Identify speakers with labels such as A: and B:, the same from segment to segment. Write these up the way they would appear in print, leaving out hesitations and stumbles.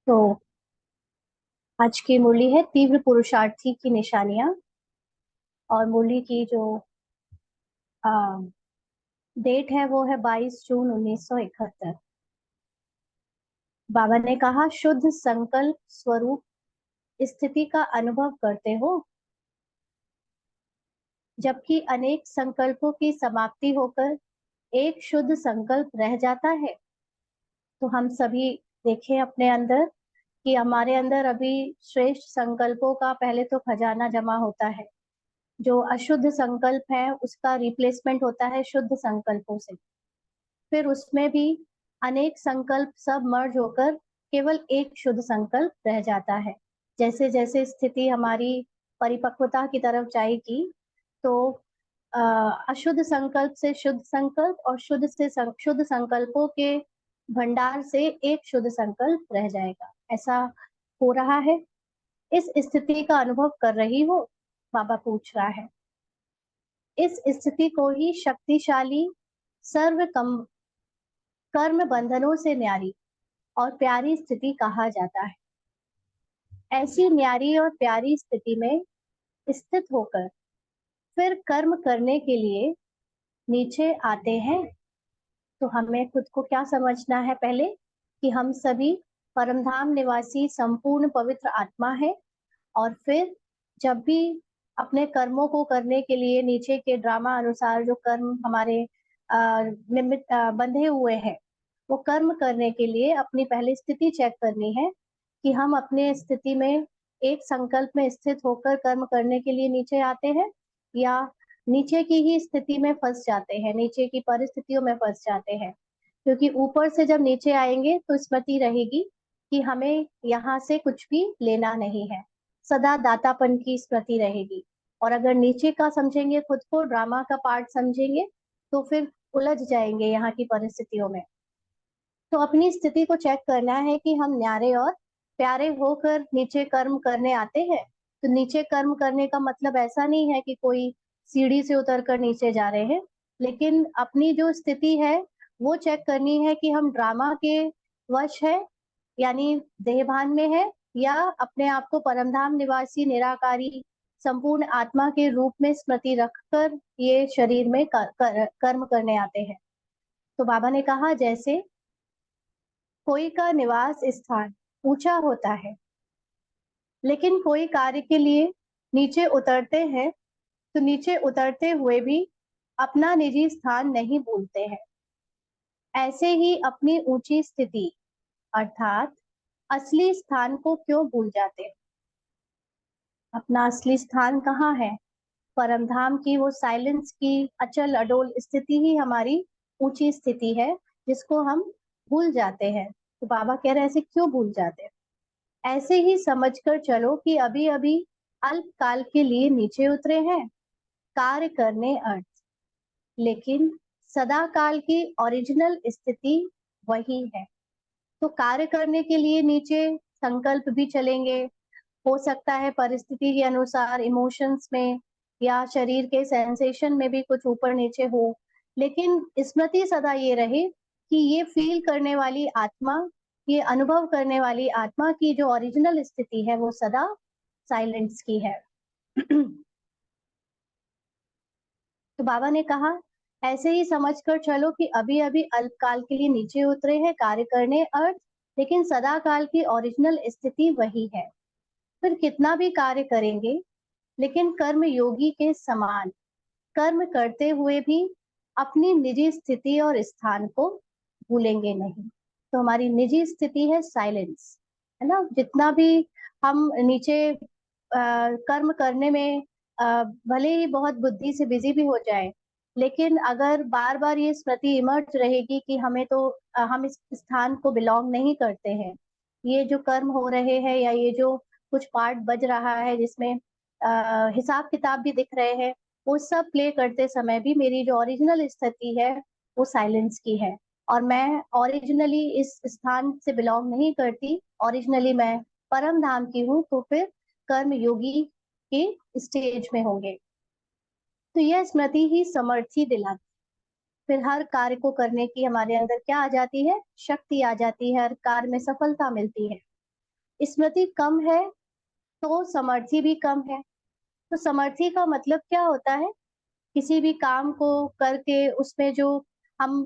A: तो आज की मुरली है तीव्र पुरुषार्थी की निशानियां। और मुरली की जो डेट है वो है 22 जून 1971। बाबा ने कहा, शुद्ध संकल्प स्वरूप स्थिति का अनुभव करते हो, जबकि अनेक संकल्पों की समाप्ति होकर एक शुद्ध संकल्प रह जाता है। तो हम सभी देखें अपने अंदर कि हमारे अंदर अभी श्रेष्ठ संकल्पों का पहले तो खजाना जमा होता है। जो अशुद्ध संकल्प है उसका रिप्लेसमेंट होता है शुद्ध संकल्पों से। फिर उसमें भी अनेक संकल्प सब मर्ज होकर केवल एक शुद्ध संकल्प रह जाता है। जैसे जैसे स्थिति हमारी परिपक्वता की तरफ जाएगी, तो अशुद्ध संकल्प से शुद्ध संकल्प और शुद्ध संकल्पों के भंडार से एक शुद्ध संकल्प रह जाएगा। ऐसा हो रहा है। इस स्थिति का अनुभव कर रही हो? बाबा पूछ रहा है। इस स्थिति को ही शक्तिशाली सर्व कर्म बंधनों से न्यारी और प्यारी स्थिति कहा जाता है। ऐसी न्यारी और प्यारी स्थिति में स्थित होकर फिर कर्म करने के लिए नीचे आते हैं। तो हमें खुद को क्या समझना है पहले, कि हम सभी परमधाम निवासी संपूर्ण पवित्र आत्मा है। और फिर जब भी अपने कर्मों को करने के लिए नीचे के ड्रामा अनुसार जो कर्म हमारे निमित्त बंधे हुए हैं, वो कर्म करने के लिए अपनी पहले स्थिति चेक करनी है कि हम अपने स्थिति में एक संकल्प में स्थित होकर कर्म करने के लिए नीचे आते हैं, या नीचे की ही स्थिति में फंस जाते हैं, नीचे की परिस्थितियों में फंस जाते हैं। क्योंकि ऊपर से जब नीचे आएंगे तो स्मृति रहेगी कि हमें यहाँ से कुछ भी लेना नहीं है, सदा दातापन की स्मृति रहेगी। और अगर नीचे का समझेंगे, खुद को ड्रामा का पार्ट समझेंगे, तो फिर उलझ जाएंगे यहाँ की परिस्थितियों में। तो अपनी स्थिति को चेक करना है कि हम न्यारे और प्यारे होकर नीचे कर्म करने आते हैं। तो नीचे कर्म करने का मतलब ऐसा नहीं है कि कोई सीढ़ी से उतर कर नीचे जा रहे हैं, लेकिन अपनी जो स्थिति है वो चेक करनी है कि हम ड्रामा के वश है, यानी देहभान में है, या अपने आप को परमधाम निवासी निराकारी संपूर्ण आत्मा के रूप में स्मृति रखकर ये शरीर में कर्म करने आते हैं। तो बाबा ने कहा, जैसे कोई का निवास स्थान ऊंचा होता है, लेकिन कोई कार्य के लिए नीचे उतरते हैं, तो नीचे उतरते हुए भी अपना निजी स्थान नहीं भूलते हैं। ऐसे ही अपनी ऊंची स्थिति अर्थात असली स्थान को क्यों भूल जाते हैं? अपना असली स्थान कहाँ है? परमधाम की वो साइलेंस की अचल अडोल स्थिति ही हमारी ऊंची स्थिति है, जिसको हम भूल जाते हैं। तो बाबा कह रहे हैं, ऐसे क्यों भूल जाते हैं? ऐसे ही समझकर चलो कि अभी अभी अल्पकाल के लिए नीचे उतरे हैं कार्य करने अर्थ, लेकिन सदा काल की ओरिजिनल स्थिति वही है। तो कार्य करने के लिए नीचे संकल्प भी चलेंगे, हो सकता है परिस्थिति के अनुसार इमोशंस में या शरीर के सेंसेशन में भी कुछ ऊपर नीचे हो, लेकिन स्मृति सदा ये रहे कि ये फील करने वाली आत्मा, ये अनुभव करने वाली आत्मा की जो ओरिजिनल स्थिति है वो सदा साइलेंस की है। तो बाबा ने कहा, ऐसे ही समझकर चलो कि अभी अभी अल्पकाल के लिए नीचे उतरे हैं कार्य करने अर्थ, लेकिन सदा काल की ओरिजिनल स्थिति वही है। फिर कितना भी कार्य करेंगे, लेकिन कर्म योगी के समान कर्म करते हुए भी अपनी निजी स्थिति और स्थान को भूलेंगे नहीं। तो हमारी निजी स्थिति है साइलेंस, है ना। जितना भी हम नीचे कर्म करने में भले ही बहुत बुद्धि से बिजी भी हो जाए, लेकिन अगर बार बार ये स्मृति इमर्ज रहेगी कि हमें तो हम इस स्थान को बिलोंग नहीं करते हैं, ये जो कर्म हो रहे हैं या ये जो कुछ पार्ट बज रहा है जिसमें हिसाब किताब भी दिख रहे हैं, वो सब प्ले करते समय भी मेरी जो ओरिजिनल स्थिति है वो साइलेंस की है। और मैं ओरिजिनली इस स्थान से बिलोंग नहीं करती, ओरिजिनली मैं परम धाम की हूँ। तो फिर कर्म योगी के स्टेज में होंगे। तो यह स्मृति ही समर्थी दिलाती, फिर हर कार्य को करने की हमारे अंदर क्या आ जाती है? शक्ति आ जाती है, हर कार्य में सफलता मिलती है। स्मृति कम है तो समर्थी भी कम है। तो समर्थी का मतलब क्या होता है? किसी भी काम को करके उसमें जो हम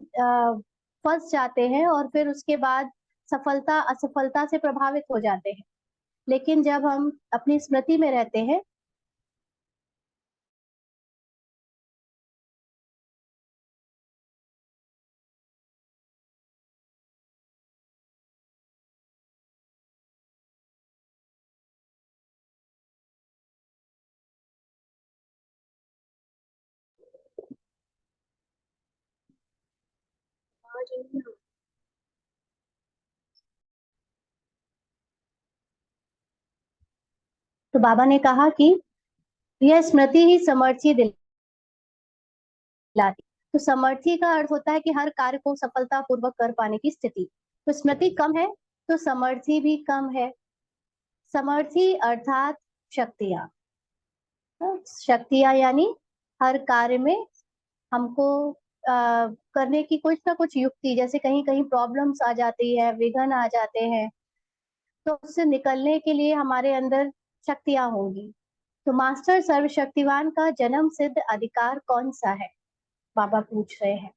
A: फंस जाते हैं और फिर उसके बाद सफलता असफलता से प्रभावित हो जाते हैं। लेकिन जब हम अपनी स्मृति में रहते हैं, तो बाबा ने कहा कि यह स्मृति ही समर्थी दिलाती। तो समर्थी का अर्थ होता है कि हर कार्य को सफलतापूर्वक कर पाने की स्थिति। तो स्मृति कम है तो समर्थी भी कम है। समर्थी अर्थात शक्तियां। शक्तियां यानी हर कार्य में हमको करने की कुछ ना कुछ युक्ति, जैसे कहीं कहीं प्रॉब्लम्स आ जाती है, विघ्न आ जाते हैं, तो उससे निकलने के लिए हमारे अंदर शक्तियां होंगी। तो मास्टर सर्वशक्तिवान का जन्म सिद्ध अधिकार कौन सा है? बाबा पूछ रहे हैं।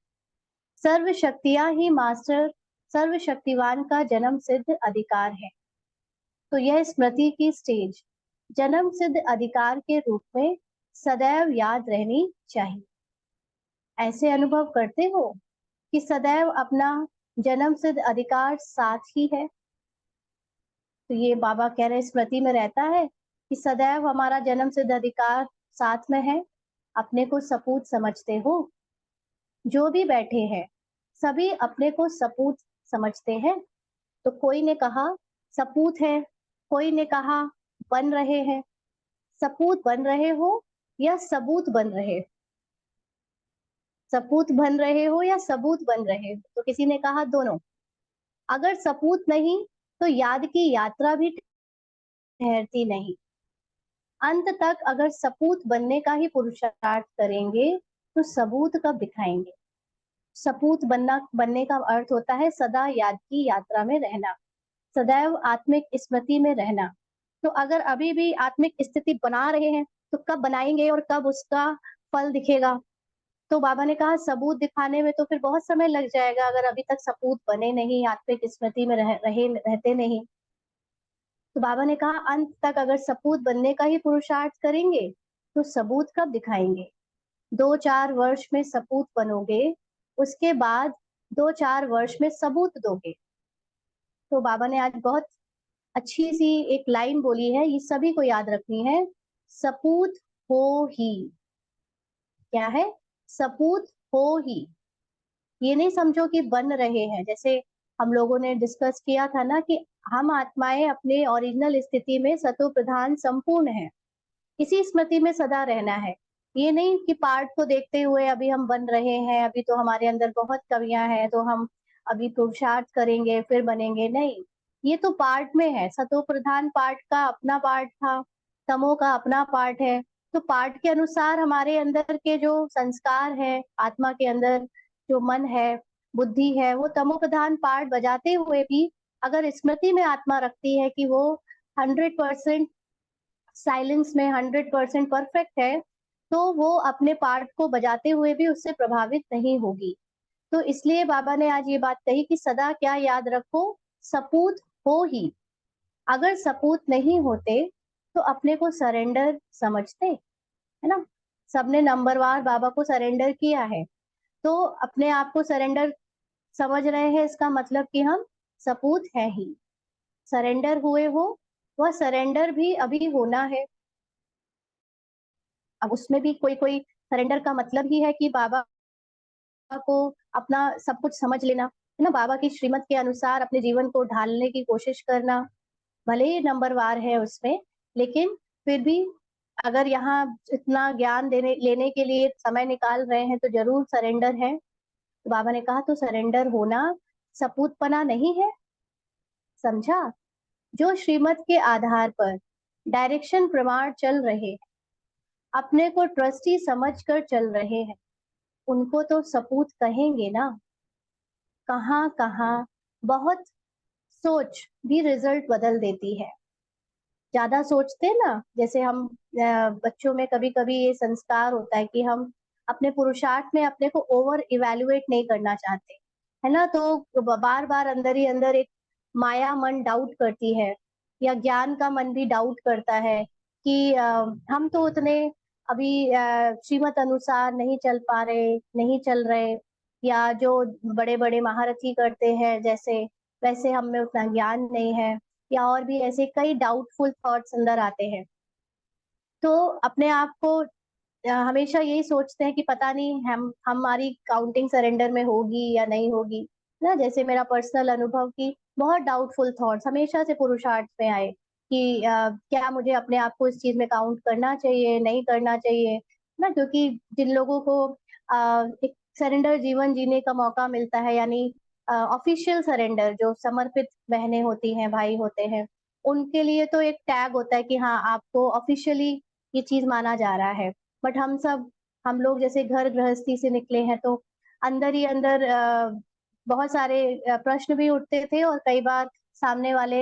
A: सर्व शक्तियां ही मास्टर सर्वशक्तिवान का जन्म सिद्ध अधिकार है। तो यह स्मृति की स्टेज जन्म सिद्ध अधिकार के रूप में सदैव याद रहनी चाहिए। ऐसे अनुभव करते हो कि सदैव अपना जन्म सिद्ध अधिकार साथ ही है। तो ये बाबा कह रहे स्मृति में रहता है कि सदैव हमारा जन्म सिद्ध अधिकार साथ में है। अपने को सपूत समझते हो? जो भी बैठे हैं सभी अपने को सपूत समझते हैं। तो कोई ने कहा सपूत है, कोई ने कहा बन रहे हैं। सपूत बन रहे हो या सबूत बन रहे हो? सपूत बन रहे हो या सबूत बन रहे हो? तो किसी ने कहा दोनों। अगर सपूत नहीं तो याद की यात्रा भी ठहरती नहीं। अंत तक अगर सपूत बनने का ही पुरुषार्थ करेंगे तो सबूत कब दिखाएंगे? सपूत बनने का अर्थ होता है सदा याद की यात्रा में रहना, सदैव आत्मिक स्मृति में रहना। तो अगर अभी भी आत्मिक स्थिति बना रहे हैं तो कब बनाएंगे और कब उसका फल दिखेगा? तो बाबा ने कहा सबूत दिखाने में तो फिर बहुत समय लग जाएगा, अगर अभी तक सबूत बने नहीं, आत्मिक स्मृति में रहते नहीं। तो बाबा ने कहा अंत तक अगर सपूत बनने का ही पुरुषार्थ करेंगे तो सबूत कब दिखाएंगे? 2-4 वर्ष में सपूत बनोगे, उसके बाद 2-4 वर्ष में सबूत दोगे। तो बाबा ने आज बहुत अच्छी सी एक लाइन बोली है, ये सभी को याद रखनी है। सपूत हो ही। क्या है? सपूत हो ही। ये नहीं समझो कि बन रहे हैं। जैसे हम लोगों ने डिस्कस किया था ना कि हम आत्माएं अपने ओरिजिनल स्थिति में सतो प्रधान संपूर्ण है, इसी स्मृति में सदा रहना है। ये नहीं कि पार्ट को देखते हुए अभी हम बन रहे हैं, अभी तो हमारे अंदर बहुत कमियां हैं तो हम अभी पुरुषार्थ करेंगे फिर बनेंगे, नहीं। ये तो पार्ट में है। सतो प्रधान पार्ट का अपना पार्ट था, तमो का अपना पार्ट है। तो पार्ट के अनुसार हमारे अंदर के जो संस्कार है, आत्मा के अंदर जो मन है, बुद्धि है, वो तमो प्रधान पार्ट बजाते हुए भी अगर स्मृति में आत्मा रखती है कि वो 100% साइलेंस में 100% परफेक्ट है, तो वो अपने पार्ट को बजाते हुए भी उससे प्रभावित नहीं होगी। तो इसलिए बाबा ने आज ये बात कही कि सदा क्या याद रखो? सपूत हो ही। अगर सपूत नहीं होते तो अपने को सरेंडर समझते, है ना? सबने नंबरवार बाबा को सरेंडर किया है, तो अपने आप को सरेंडर समझ रहे हैं, इसका मतलब कि हम सपूत है ही। सरेंडर हुए हो, वह सरेंडर भी अभी होना है। अब उसमें भी कोई कोई सरेंडर का मतलब ही है कि बाबा को अपना सब कुछ समझ लेना, है ना? बाबा की श्रीमत के अनुसार अपने जीवन को ढालने की कोशिश करना। भले ही नंबरवार है उसमें, लेकिन फिर भी अगर यहाँ इतना ज्ञान देने लेने के लिए समय निकाल रहे हैं तो जरूर सरेंडर है। तो बाबा ने कहा तो सरेंडर होना सपूतपना नहीं है। समझा? जो श्रीमत के आधार पर डायरेक्शन प्रमाण चल रहे हैं, अपने को ट्रस्टी समझकर चल रहे हैं, उनको तो सपूत कहेंगे ना। कहाँ कहाँ बहुत सोच भी रिजल्ट बदल देती है। ज्यादा सोचते हैं ना, जैसे हम बच्चों में कभी कभी ये संस्कार होता है कि हम अपने पुरुषार्थ में अपने को ओवर इवेल्युएट नहीं करना चाहते, है ना। तो बार बार अंदर ही अंदर एक माया मन डाउट करती है, या ज्ञान का मन भी डाउट करता है कि हम तो उतने अभी श्रीमत अनुसार नहीं चल पा रहे, नहीं चल रहे, या जो बड़े बड़े महारथी करते हैं जैसे, वैसे हम में उतना ज्ञान नहीं है, या और भी ऐसे कई डाउटफुल थॉट्स अंदर आते हैं। तो अपने आप को हमेशा यही सोचते हैं कि पता नहीं हम हमारी काउंटिंग सरेंडर में होगी या नहीं होगी ना। जैसे मेरा पर्सनल अनुभव की बहुत डाउटफुल थॉट्स हमेशा से पुरुषार्थ में आए कि क्या मुझे अपने आप को इस चीज में काउंट करना चाहिए, नहीं करना चाहिए ना। क्योंकि जिन लोगों को एक सरेंडर जीवन जीने का मौका मिलता है, यानी ऑफिशियल सरेंडर, जो समर्पित बहनें होती हैं, भाई होते हैं, उनके लिए तो एक टैग होता है कि हाँ, आपको ऑफिशियली ये चीज माना जा रहा है। बट हम लोग जैसे घर गृहस्थी से निकले हैं, तो अंदर ही अंदर बहुत सारे प्रश्न भी उठते थे, और कई बार सामने वाले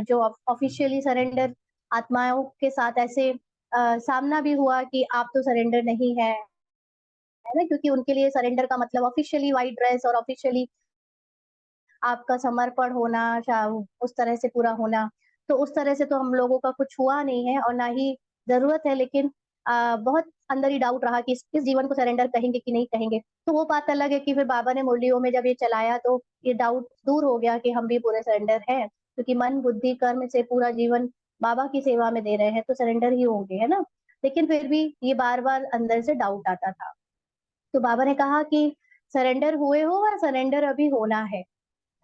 A: जो ऑफिशियली सरेंडर आत्माओं के साथ ऐसे सामना भी हुआ कि आप तो सरेंडर नहीं है ना। क्योंकि उनके लिए सरेंडर का मतलब ऑफिशियली व्हाइट ड्रेस और ऑफिशियली आपका समर्पण होना, उस तरह से पूरा होना। तो उस तरह से तो हम लोगों का कुछ हुआ नहीं है और ना ही ज़रूरत है, लेकिन बहुत अंदर ही डाउट रहा कि इस जीवन को सरेंडर कहेंगे कि नहीं कहेंगे। तो वो बात अलग है कि फिर बाबा ने मुरलियों में जब ये चलाया, तो ये डाउट दूर हो गया कि हम भी पूरे सरेंडर हैं, क्योंकि मन, बुद्धि, कर्म से पूरा जीवन बाबा की सेवा में दे रहे हैं, तो सरेंडर ही होंगे, है ना। लेकिन फिर भी ये बार-बार अंदर से डाउट आता था। तो बाबा ने कहा कि सरेंडर हुए हो और सरेंडर अभी होना है।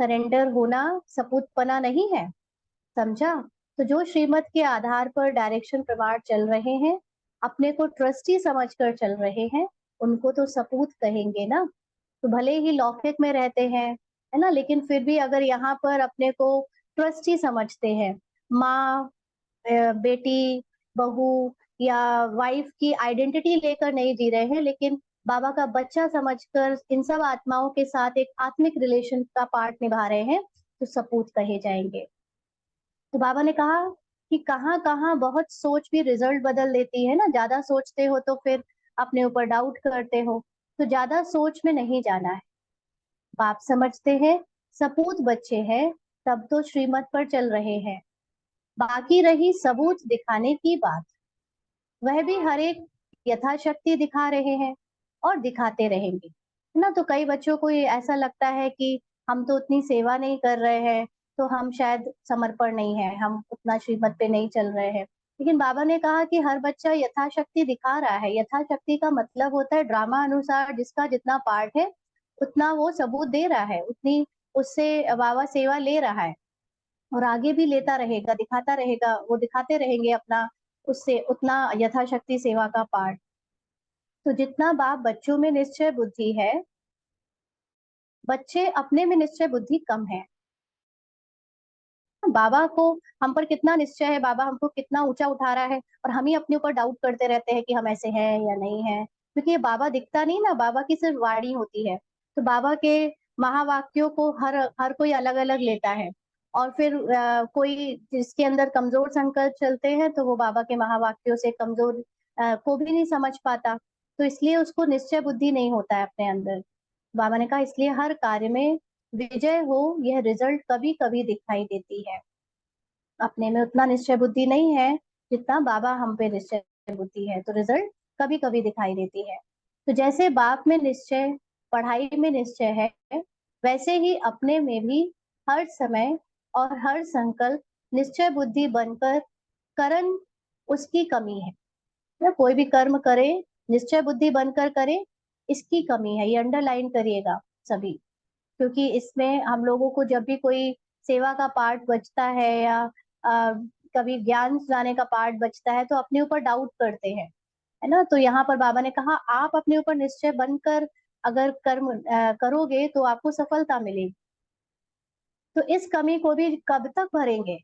A: सरेंडर होना सपूतपना नहीं है, समझा। तो जो श्रीमत के आधार पर डायरेक्शन प्रमाण चल रहे हैं, अपने को ट्रस्टी समझकर चल रहे हैं, उनको तो सपूत कहेंगे ना। तो भले ही लौकिक में रहते हैं, है ना, लेकिन फिर भी अगर यहाँ पर अपने को ट्रस्टी समझते हैं, माँ, बेटी, बहू या वाइफ की आइडेंटिटी लेकर नहीं जी रहे हैं, लेकिन बाबा का बच्चा समझकर इन सब आत्माओं के साथ एक आत्मिक रिलेशन का पार्ट निभा रहे हैं, तो सपूत कहे जाएंगे। तो बाबा ने कहा कि कहाँ कहाँ बहुत सोच भी रिजल्ट बदल देती है ना। ज्यादा सोचते हो तो फिर अपने ऊपर डाउट करते हो, तो ज्यादा सोच में नहीं जाना है। बाप समझते हैं सपूत बच्चे हैं, तब तो श्रीमत पर चल रहे हैं। बाकी रही सबूत दिखाने की बात, वह भी हर एक यथाशक्ति दिखा रहे हैं और दिखाते रहेंगे, है ना। तो कई बच्चों को ये ऐसा लगता है कि हम तो उतनी सेवा नहीं कर रहे हैं, तो हम शायद समर्पण नहीं है, हम उतना श्रीमत पे नहीं चल रहे हैं। लेकिन बाबा ने कहा कि हर बच्चा यथाशक्ति दिखा रहा है। यथाशक्ति का मतलब होता है ड्रामा अनुसार जिसका जितना पार्ट है, उतना वो सबूत दे रहा है, उतनी उससे बाबा सेवा ले रहा है, और आगे भी लेता रहेगा, दिखाता रहेगा, वो दिखाते रहेंगे अपना उससे उतना यथाशक्ति सेवा का पार्ट। तो जितना बाप बच्चों में निश्चय बुद्धि है, बच्चे अपने में निश्चय बुद्धि कम है। बाबा को हम पर कितना निश्चय है, बाबा हमको कितना ऊंचा उठा रहा है, और हम ही अपने ऊपर डाउट करते रहते हैं कि हम ऐसे हैं या नहीं है। क्योंकि ये बाबा दिखता नहीं ना, बाबा की सिर्फ वाणी होती है। तो बाबा के महावाक्यों को हर हर कोई अलग अलग लेता है, और फिर कोई जिसके अंदर कमजोर संकल्प चलते हैं, तो वो बाबा के महावाक्यों से कमजोर को भी नहीं समझ पाता, तो इसलिए उसको निश्चय बुद्धि नहीं होता है अपने अंदर। बाबा ने कहा इसलिए हर कार्य में विजय हो, यह रिजल्ट कभी कभी दिखाई देती है। अपने में उतना निश्चय बुद्धि नहीं है जितना बाबा हम पे निश्चय बुद्धि है, तो रिजल्ट कभी कभी दिखाई देती है। तो जैसे बाप में निश्चय, पढ़ाई में निश्चय है, वैसे ही अपने में भी हर समय और हर संकल्प निश्चय बुद्धि बनकर करण उसकी कमी है ना। कोई भी कर्म करे, निश्चय बुद्धि बनकर करे, इसकी कमी है, ये अंडरलाइन करिएगा सभी। क्योंकि इसमें हम लोगों को जब भी कोई सेवा का पार्ट बचता है, या कभी ज्ञान सुनाने का पार्ट बचता है, तो अपने ऊपर डाउट करते हैं, है ना। तो यहाँ पर बाबा ने कहा आप अपने ऊपर निश्चय बनकर अगर कर्म करोगे, तो आपको सफलता मिलेगी। तो इस कमी को भी कब तक भरेंगे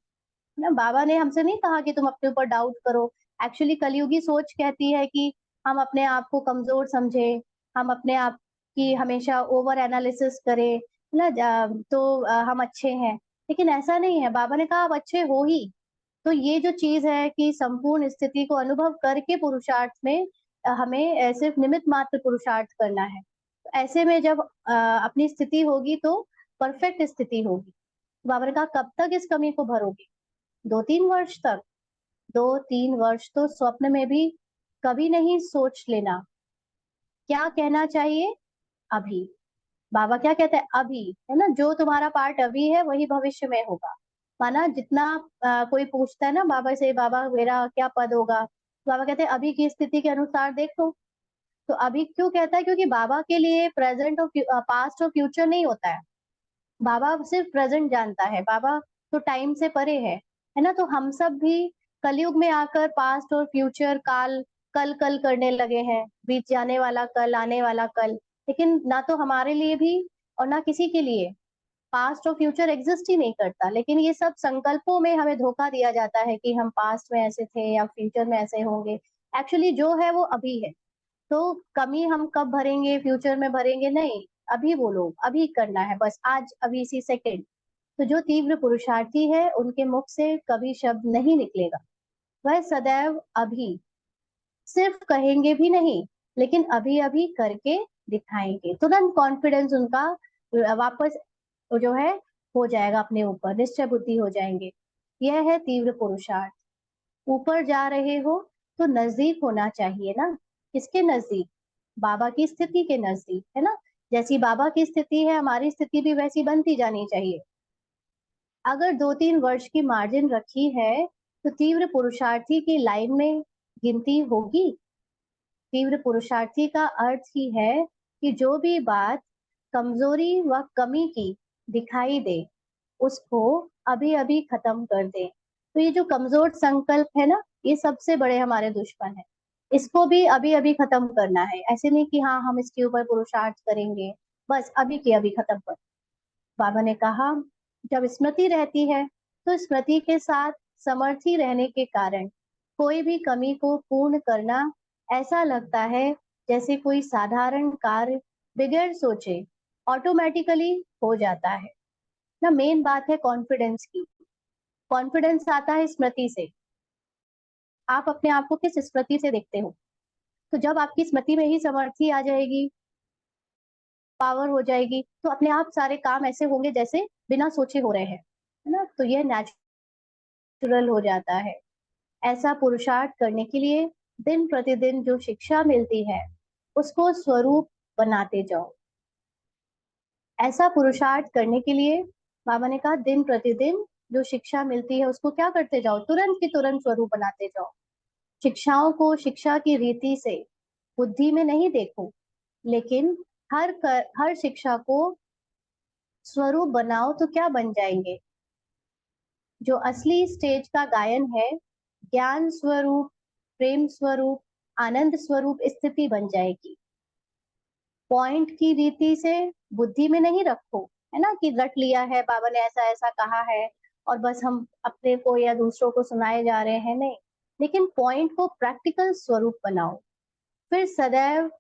A: ना। बाबा ने हमसे नहीं कहा कि तुम अपने ऊपर डाउट करो। एक्चुअली कलयुगी सोच कहती है कि हम अपने आप को कमजोर समझे, हम अपने आप की हमेशा ओवर एनालिसिस करें, है ना। तो हम अच्छे हैं। लेकिन ऐसा नहीं है, बाबा ने कहा आप अच्छे हो ही। तो ये जो चीज है कि संपूर्ण स्थिति को अनुभव करके पुरुषार्थ में हमें सिर्फ निमित्त मात्र पुरुषार्थ करना है। तो ऐसे में जब अपनी स्थिति होगी तो परफेक्ट स्थिति होगी। बाबा ने कहा कब तक इस कमी को भरोगे? 2-3 वर्ष तक। 2-3 वर्ष तो स्वप्न में भी कभी नहीं सोच लेना। क्या कहना चाहिए? अभी। बाबा क्या कहते हैं? अभी, है ना? जो तुम्हारा पार्ट अभी है वही भविष्य में होगा। माना जितना कोई पूछता है ना बाबा से, बाबा मेरा क्या पद होगा, बाबा कहते हैं अभी की स्थिति के अनुसार देखो। तो अभी क्यों कहता है? क्योंकि बाबा के लिए प्रेजेंट और पास्ट और फ्यूचर नहीं होता है। बाबा सिर्फ प्रेजेंट जानता है। बाबा तो टाइम से परे है ना? तो हम सब भी कलयुग में आकर पास्ट और फ्यूचर काल कल कल करने लगे हैं, बीत जाने वाला कल, आने वाला कल। लेकिन ना तो हमारे लिए भी और ना किसी के लिए पास्ट और फ्यूचर एग्जिस्ट ही नहीं करता। लेकिन ये सब संकल्पों में हमें धोखा दिया जाता है कि हम पास्ट में ऐसे थे या फ्यूचर में ऐसे होंगे। एक्चुअली जो है वो अभी है। तो कमी हम कब भरेंगे, फ्यूचर में भरेंगे नहीं। अभी बोलो, अभी करना है बस, आज, अभी, इसी सेकंड। तो जो तीव्र पुरुषार्थी है उनके मुख से कभी शब्द नहीं निकलेगा। वह सदैव अभी, सिर्फ कहेंगे भी नहीं, लेकिन अभी अभी करके दिखाएंगे। तुरंत कॉन्फिडेंस उनका वापस जो है हो जाएगा, अपने ऊपर निश्चय बुद्धि हो जाएंगे। यह है तीव्र पुरुषार्थ। ऊपर जा रहे हो तो नजदीक होना चाहिए ना? किसके नजदीक? बाबा की स्थिति के नजदीक, है ना? जैसी बाबा की स्थिति है, हमारी स्थिति भी वैसी बनती जानी चाहिए। अगर 2-3 वर्ष की मार्जिन रखी है तो तीव्र पुरुषार्थी की लाइन में गिनती होगी। तीव्र पुरुषार्थी का अर्थ ही है कि जो भी बात कमजोरी व कमी की दिखाई दे उसको अभी अभी खत्म कर दे। तो ये जो कमजोर संकल्प है ना, ये सबसे बड़े हमारे दुश्मन है। इसको भी अभी अभी खत्म करना है। ऐसे नहीं कि हाँ हम इसके ऊपर पुरुषार्थ करेंगे, बस अभी के अभी खत्म कर। बाबा ने कहा जब स्मृति रहती है तो स्मृति के साथ समर्थी रहने के कारण कोई भी कमी को पूर्ण करना ऐसा लगता है जैसे कोई साधारण कार्य बगैर सोचे ऑटोमेटिकली हो जाता है ना। मेन बात है कॉन्फिडेंस की। कॉन्फिडेंस आता है स्मृति से। आप अपने आप को किस स्मृति से देखते हो? तो जब आपकी स्मृति में ही समर्थी आ जाएगी, पावर हो जाएगी, तो अपने आप सारे काम ऐसे होंगे जैसे बिना सोचे हो रहे हैं, है ना? तो यह नेचुरल हो जाता है। ऐसा पुरुषार्थ करने के लिए दिन प्रतिदिन जो शिक्षा मिलती है उसको स्वरूप बनाते जाओ। ऐसा पुरुषार्थ करने के लिए बाबा ने कहा दिन प्रतिदिन जो शिक्षा मिलती है उसको क्या करते जाओ? तुरंत की तुरंत स्वरूप बनाते जाओ। शिक्षाओं को शिक्षा की रीति से बुद्धि में नहीं देखो, लेकिन हर शिक्षा को स्वरूप बनाओ तो क्या बन जाएंगे? जो असली स्टेज का गायन है, ज्ञान स्वरूप, प्रेम स्वरूप, आनंद स्वरूप स्थिति बन जाएगी। पॉइंट की रीति से बुद्धि में नहीं रखो, है ना, कि रट लिया है बाबा ने ऐसा ऐसा कहा है और बस हम अपने को या दूसरों को सुनाए जा रहे हैं, नहीं। लेकिन पॉइंट को प्रैक्टिकल स्वरूप बनाओ, फिर सदैव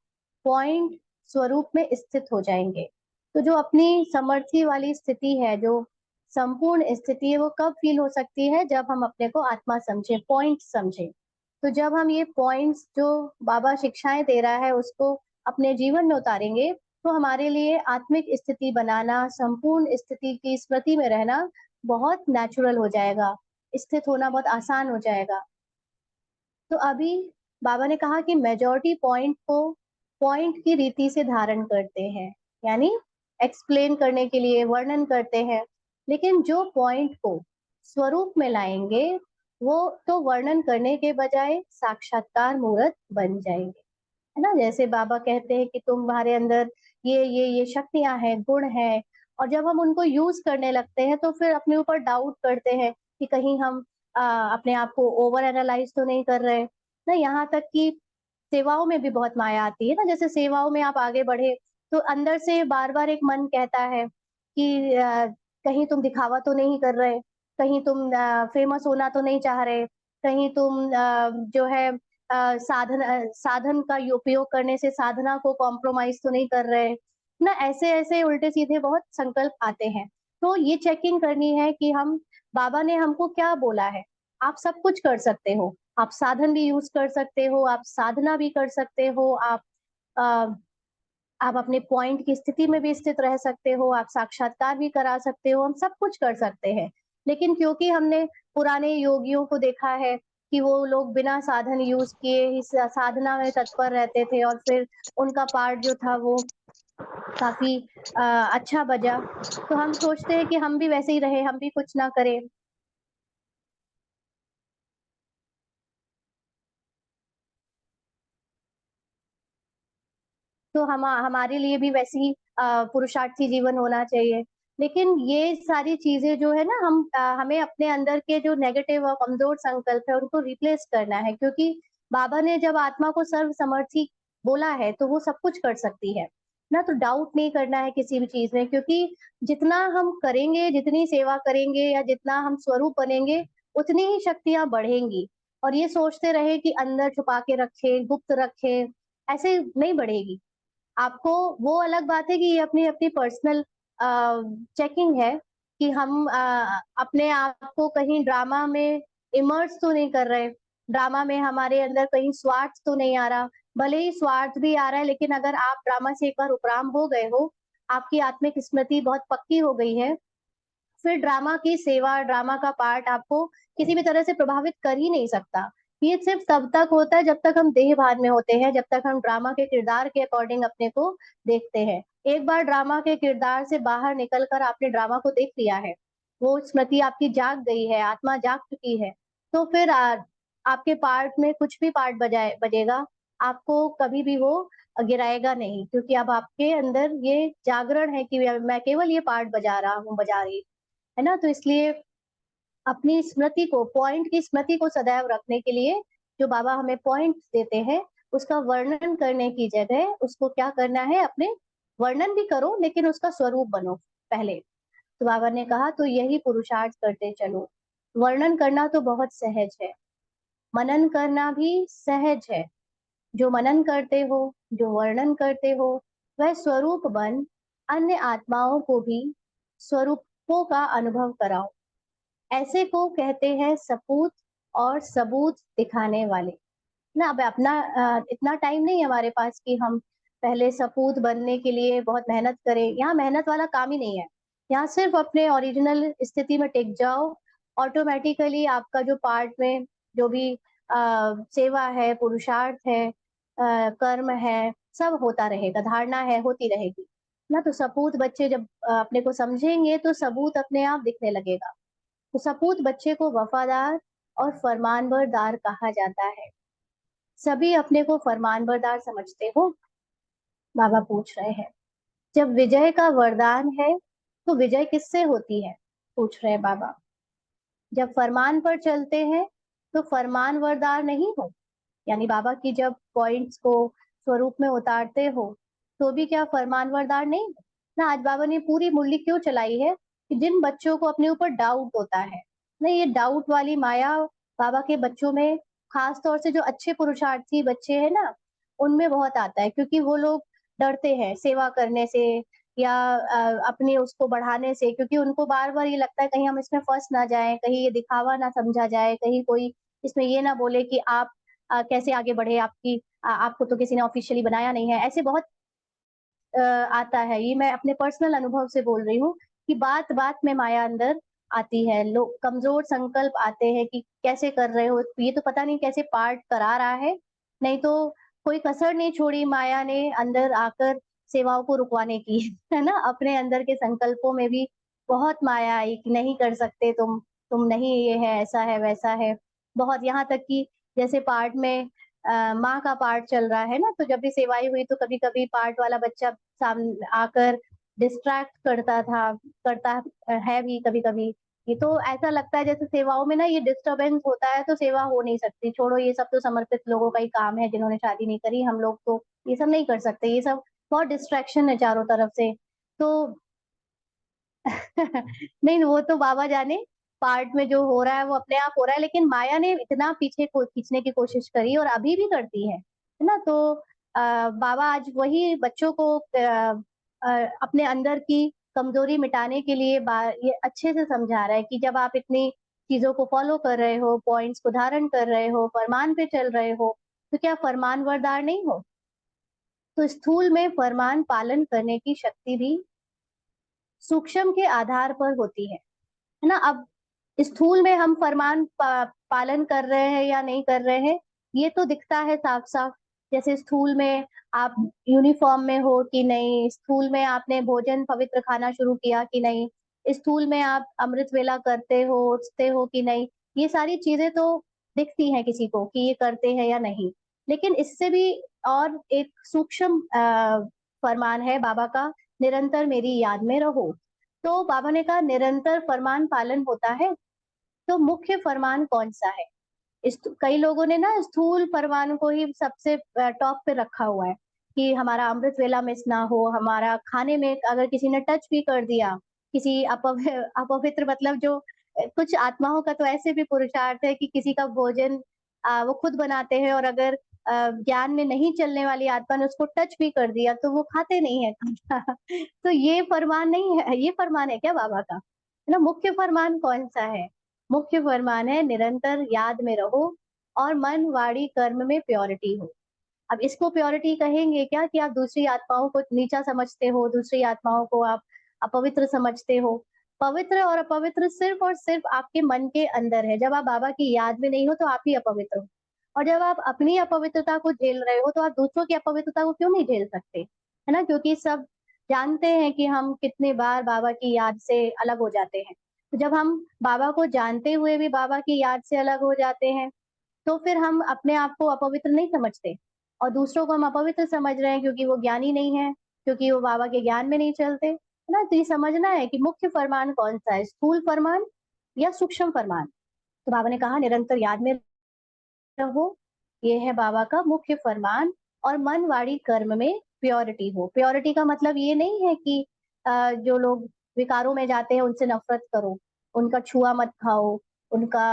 A: पॉइंट स्वरूप में स्थित हो जाएंगे। तो जो अपनी समर्थी वाली स्थिति है, जो संपूर्ण स्थिति है, वो कब फील हो सकती है? जब हम अपने को आत्मा समझे, पॉइंट समझे। तो जब हम ये पॉइंट्स जो बाबा शिक्षाएं दे रहा है उसको अपने जीवन में उतारेंगे तो हमारे लिए आत्मिक स्थिति बनाना, संपूर्ण स्थिति की स्मृति में रहना बहुत नेचुरल हो जाएगा, स्थित होना बहुत आसान हो जाएगा। तो अभी बाबा ने कहा कि मेजॉरिटी पॉइंट को पॉइंट की रीति से धारण करते हैं, यानी एक्सप्लेन करने के लिए वर्णन करते हैं। लेकिन जो पॉइंट को स्वरूप में लाएंगे वो तो वर्णन करने के बजाय साक्षात्कार मूर्त बन जाएंगे, है ना? जैसे बाबा कहते हैं कि तुम्हारे अंदर ये शक्तियां हैं, गुण हैं, और जब हम उनको यूज करने लगते हैं तो फिर अपने ऊपर डाउट करते हैं कि कहीं हम अपने आप को ओवर एनालाइज तो नहीं कर रहे ना। यहाँ तक कि सेवाओं में भी बहुत माया आती है ना। जैसे सेवाओं में आप आगे बढ़े तो अंदर से बार बार एक मन कहता है कि कहीं तुम दिखावा तो नहीं कर रहे, कहीं तुम फेमस होना तो नहीं चाह रहे, कहीं तुम जो है साधन का उपयोग करने से साधना को कॉम्प्रोमाइज तो नहीं कर रहे ना। ऐसे ऐसे उल्टे सीधे बहुत संकल्प आते हैं। तो ये चेकिंग करनी है कि हम बाबा ने हमको क्या बोला है। आप सब कुछ कर सकते हो, आप साधन भी यूज़ कर सकते हो, आप साधना भी कर सकते हो, अ, आप अपने पॉइंट की स्थिति में भी स्थित रह सकते हो, आप साक्षात्कार भी करा सकते हो, हम सब कुछ कर सकते हैं। लेकिन क्योंकि हमने पुराने योगियों को देखा है कि वो लोग बिना साधन यूज़ किए ही साधना में तत्पर रहते थे और फिर उनका पार्ट जो था वो काफ़ी अच्छा बजा। तो हम सोचते हैं कि हम भी वैसे ही रहें, हम भी कुछ ना करें। तो हमारे लिए भी वैसे ही पुरुषार्थी जीवन होना चाहिए। लेकिन ये सारी चीज़ें जो है ना हमें अपने अंदर के जो नेगेटिव और कमज़ोर संकल्प है उनको रिप्लेस करना है, क्योंकि बाबा ने जब आत्मा को सर्वसमर्थी बोला है तो वो सब कुछ कर सकती है। ना तो डाउट नहीं करना है किसी भी चीज़ में, क्योंकि जितना हम करेंगे, जितनी सेवा करेंगे या जितना हम स्वरूप बनेंगे, उतनी ही शक्तियाँ बढ़ेंगी। और ये सोचते रहे कि अंदर छुपा के रखें, गुप्त रखें, ऐसे नहीं बढ़ेगी। आपको वो अलग बात है कि ये अपनी-अपनी पर्सनल चेकिंग है कि हम अपने आप को कहीं ड्रामा में इमर्ज तो नहीं कर रहे। ड्रामा में हमारे अंदर कहीं स्वार्थ तो नहीं आ रहा। भले ही स्वार्थ भी आ रहा है, लेकिन अगर आप ड्रामा से एक बार उपराम हो गए हो, आपकी आत्मिक स्मृति बहुत पक्की हो गई है, फिर ड्रामा की सेवा, ड्रामा का पार्ट आपको किसी भी तरह से प्रभावित कर ही नहीं सकता। ये सिर्फ़ तब तक होता है जब तक हम देहभान में होते हैं, जब तक हम ड्रामा के किरदार के अकॉर्डिंग अपने को देखते हैं। एक बार ड्रामा के किरदार से बाहर निकल कर आपने ड्रामा को देख लिया है, वो स्मृति आपकी जाग गई है, आत्मा जाग चुकी है, तो फिर आपके पार्ट में कुछ भी पार्ट बजेगा, आपको कभी भी वो गिराएगा नहीं, क्योंकि अब आपके अंदर ये जागरण है कि मैं केवल ये पार्ट बजा रहा हूँ, बजा रही है ना? तो इसलिए अपनी स्मृति को पॉइंट की स्मृति को सदैव रखने के लिए जो बाबा हमें पॉइंट्स देते हैं, उसका वर्णन करने की जगह उसको क्या करना है, अपने वर्णन भी करो लेकिन उसका स्वरूप बनो पहले। तो बाबा ने कहा तो यही पुरुषार्थ करते चलो। वर्णन करना तो बहुत सहज है, मनन करना भी सहज है। जो मनन करते हो, जो वर्णन करते हो, वह स्वरूप बन अन्य आत्माओं को भी स्वरूपों का अनुभव कराओ। ऐसे को कहते हैं सपूत और सबूत दिखाने वाले। ना अब अपना इतना टाइम नहीं है हमारे पास कि हम पहले सपूत बनने के लिए बहुत मेहनत करें। यहाँ मेहनत वाला काम ही नहीं है। यहाँ सिर्फ़ अपने ओरिजिनल स्थिति में टिक जाओ, ऑटोमैटिकली आपका जो पार्ट में जो भी सेवा है, पुरुषार्थ है, कर्म है, सब होता रहेगा, धारणा है, होती रहेगी। ना तो सपूत बच्चे जब अपने को समझेंगे तो सबूत अपने आप दिखने लगेगा। तो सपूत बच्चे को वफादार और फरमानबरदार कहा जाता है। सभी अपने को फरमानबरदार समझते हो? बाबा पूछ रहे हैं। जब विजय का वरदान है, तो विजय किससे होती है? पूछ रहे हैं बाबा। जब फरमान पर चलते हैं, तो फरमानबरदार नहीं हो? यानी बाबा की जब पॉइंट्स को स्वरूप में उतारते हो, तो भी क्या फरमानबरदार नहीं हो? ना आज बाबा ने पूरी मुरली क्यों चलाई है कि जिन बच्चों को अपने ऊपर डाउट होता है, ना ये डाउट वाली माया बाबा के बच्चों में खास तौर से जो अच्छे पुरुषार्थी बच्चे हैं ना, उनमें बहुत आता है, क्योंकि वो लोग डरते हैं सेवा करने से या अपने उसको बढ़ाने से, क्योंकि उनको बार-बार ये लगता है कहीं हम इसमें फँस ना जाएँ, कहीं ये दिखावा ना समझा जाए, कहीं कोई इसमें ये ना बोले कि आप कैसे आगे बढ़े, आपको तो किसी ने ऑफ़िशियली बनाया नहीं है। ऐसे बहुत आता है, ये मैं अपने पर्सनल अनुभव से बोल रही हूँ कि बात-बात में माया अंदर आती है। लोग कमज़ोर संकल्प आते हैं कि कैसे कर रहे हो? ये तो पता नहीं कैसे पार्ट करा रहा है, नहीं तो कोई कसर नहीं छोड़ी माया ने अंदर आकर सेवाओं को रुकवाने की, है ना? अपने अंदर के संकल्पों में भी बहुत माया आई कि नहीं कर सकते तुम नहीं, ये है, ऐसा है, वैसा है। बहुत यहाँ तक कि जैसे पार्ट में माँ का पार्ट चल रहा है ना, तो जब भी सेवाएँ हुई तो कभी-कभी पार्ट वाला बच्चा आकर डिस्ट्रैक्ट करता है भी कभी-कभी। ये तो ऐसा लगता है जैसे सेवाओं में ना ये डिस्टर्बेंस होता है तो सेवा हो नहीं सकती। छोड़ो, ये सब तो समर्पित लोगों का ही काम है जिन्होंने शादी नहीं करी, हम लोग तो ये सब नहीं कर सकते। ये सब बहुत डिस्ट्रैक्शन है चारों तरफ से। तो नहीं, वो तो बाबा जाने, पार्ट में जो हो रहा है वो अपने आप हो रहा है, लेकिन माया ने इतना पीछे को खींचने की कोशिश करी और अभी भी करती है ना? तो बाबा आज वही बच्चों को अपने अंदर की कमजोरी मिटाने के लिए ये अच्छे से समझा रहा है कि जब आप इतनी चीजों को फॉलो कर रहे हो, पॉइंट्स को धारण कर रहे हो, फरमान पे चल रहे हो, तो क्या फरमानबरदार नहीं हो? तो स्थूल में फरमान पालन करने की शक्ति भी सूक्ष्म के आधार पर होती है ना? अब स्थूल में हम पालन कर रहे हैं या नहीं कर रहे हैं, ये तो दिखता है साफ-साफ। जैसे स्थूल में आप यूनिफ़ॉर्म में हो कि नहीं, स्थूल में आपने भोजन पवित्र खाना शुरू किया कि नहीं, स्थूल में आप अमृत वेला करते हो, उठते हो कि नहीं, ये सारी चीज़ें तो दिखती हैं किसी को कि ये करते हैं या नहीं। लेकिन इससे भी और एक सूक्ष्म फरमान है बाबा का, निरंतर मेरी याद में रहो। तो बाबा ने कहा निरंतर फरमान पालन होता है, तो मुख्य फरमान कौन-सा है? कई लोगों ने ना स्थूल फरमान को ही सबसे टॉप पे रखा हुआ है कि हमारा अमृत वेला मिस ना हो, हमारा खाने में अगर किसी ने टच भी कर दिया, किसी अपवित्र मतलब जो कुछ आत्माओं का तो ऐसे भी पुरुषार्थ है कि किसी का भोजन वो खुद बनाते हैं और अगर ज्ञान में नहीं चलने वाली आत्मा ने उसको टच भी कर दिया, तो वो खाते नहीं है खाना। तो ये फरमान नहीं है, ये फरमान है क्या बाबा का? है ना? मुख्य फरमान कौन-सा है? मुख्य फरमान है निरंतर याद में रहो और मन, वाणी, कर्म में प्योरिटी हो। अब इसको प्योरिटी कहेंगे क्या कि आप दूसरी आत्माओं को नीचा समझते हो, दूसरी आत्माओं को आप अपवित्र समझते हो। पवित्र और अपवित्र सिर्फ़ और सिर्फ़ आपके मन के अंदर है। जब आप बाबा की याद में नहीं हो, तो आप ही अपवित्र हो और जब आप अपनी अपवित्रता को झेल रहे हो, तो आप दूसरों की अपवित्रता को क्यों नहीं झेल सकते? है ना? क्योंकि सब जानते हैं कि हम कितनी बार बाबा की याद से अलग हो जाते हैं। तो जब हम बाबा को जानते हुए भी बाबा की याद से अलग हो जाते हैं, तो फिर हम अपने आप को अपवित्र नहीं समझते और दूसरों को हम अपवित्र समझ रहे हैं क्योंकि वो ज्ञानी नहीं है, क्योंकि वो बाबा के ज्ञान में नहीं चलते, है ना? तो ये समझना है कि मुख्य फरमान कौन-सा है, स्थूल फरमान या सूक्ष्म फरमान? तो बाबा ने कहा निरंतर याद में रहो, ये है बाबा का मुख्य फरमान और मन, वाणी, कर्म में प्योरिटी हो। प्योरिटी का मतलब ये नहीं है कि जो लोग विकारों में जाते हैं उनसे नफ़रत करो, उनका छुआ मत खाओ, उनका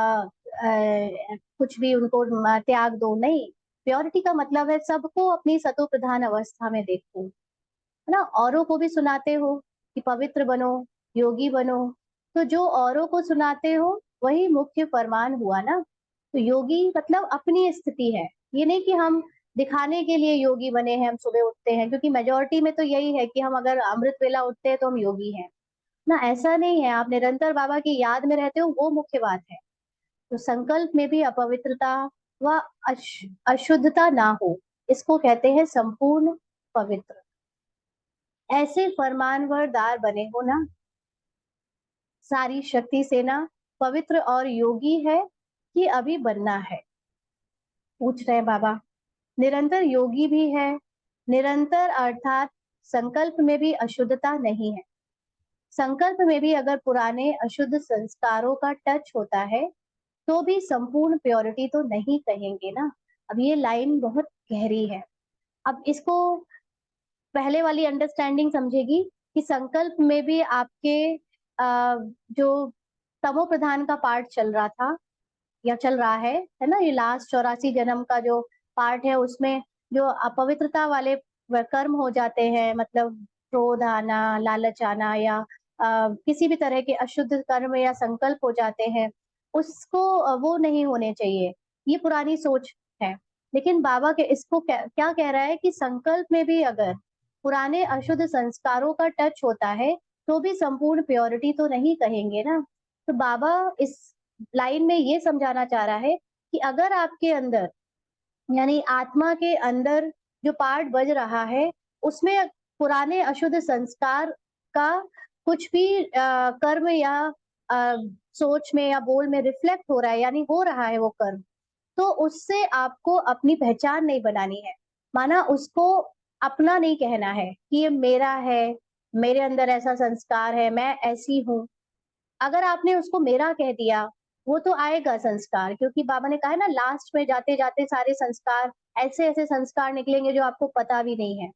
A: कुछ भी उनको त्याग दो, नहीं। प्योरिटी का मतलब है सबको अपनी सतो प्रधान अवस्था में देखो, है ना? औरों को भी सुनाते हो कि पवित्र बनो, योगी बनो, तो जो औरों को सुनाते हो, वही मुख्य फरमान हुआ ना? तो योगी मतलब अपनी स्थिति है, ये नहीं कि हम दिखाने के लिए योगी बने हैं, हम सुबह उठते हैं क्योंकि मेजॉरिटी में तो यही है कि हम अगर अमृत वेला उठते हैं तो हम योगी हैं, ना ऐसा नहीं है, आप निरंतर बाबा की याद में रहते हो वो मुख्य बात है। तो संकल्प में भी अपवित्रता व अशुद्धता ना हो, इसको कहते हैं संपूर्ण पवित्र। ऐसे फरमानबरदार बने हो ना, सारी शक्ति से ना पवित्र और योगी है कि अभी बनना है? पूछ रहे हैं बाबा। निरंतर योगी भी है, निरंतर अर्थात संकल्प में भी अशुद्धता नहीं है। संकल्प में भी अगर पुराने अशुद्ध संस्कारों का टच होता है, तो भी संपूर्ण प्योरिटी तो नहीं कहेंगे ना। अब ये लाइन बहुत गहरी है। अब इसको पहले वाली अंडरस्टैंडिंग समझेगी कि संकल्प में भी आपके जो तमो प्रधान का पार्ट चल रहा था या चल रहा है ना? ये लास्ट 84 जन्म का जो पार्ट है उसमें जो अपवित्रता वाले कर्म हो जाते हैं मतलब क्रोध आना, लालच आना या किसी भी तरह के अशुद्ध कर्म या संकल्प हो जाते हैं, उसको वो नहीं होने चाहिए। ये पुरानी सोच है। लेकिन बाबा के इसको क्या कह रहा है कि संकल्प में भी अगर पुराने अशुद्ध संस्कारों का टच होता है, तो भी संपूर्ण प्योरिटी तो नहीं कहेंगे ना। तो बाबा इस लाइन में ये समझाना चाह रहा है कि अगर आपके अंदर यानी आत्मा के अंदर जो पार्ट बज रहा है, उसमें पुराने अशुद्ध संस्कार का कुछ भी कर्म या अ, सोच में या बोल में रिफ्लेक्ट हो रहा है यानी हो रहा है वो कर्म, तो उससे आपको अपनी पहचान नहीं बनानी है। माना उसको अपना नहीं कहना है कि ये मेरा है, मेरे अंदर ऐसा संस्कार है, मैं ऐसी हूँ। अगर आपने उसको मेरा कह दिया, वो तो आएगा संस्कार क्योंकि बाबा ने कहा है ना लास्ट में जाते-जाते सारे संस्कार ऐसे-ऐसे संस्कार निकलेंगे जो आपको पता भी नहीं है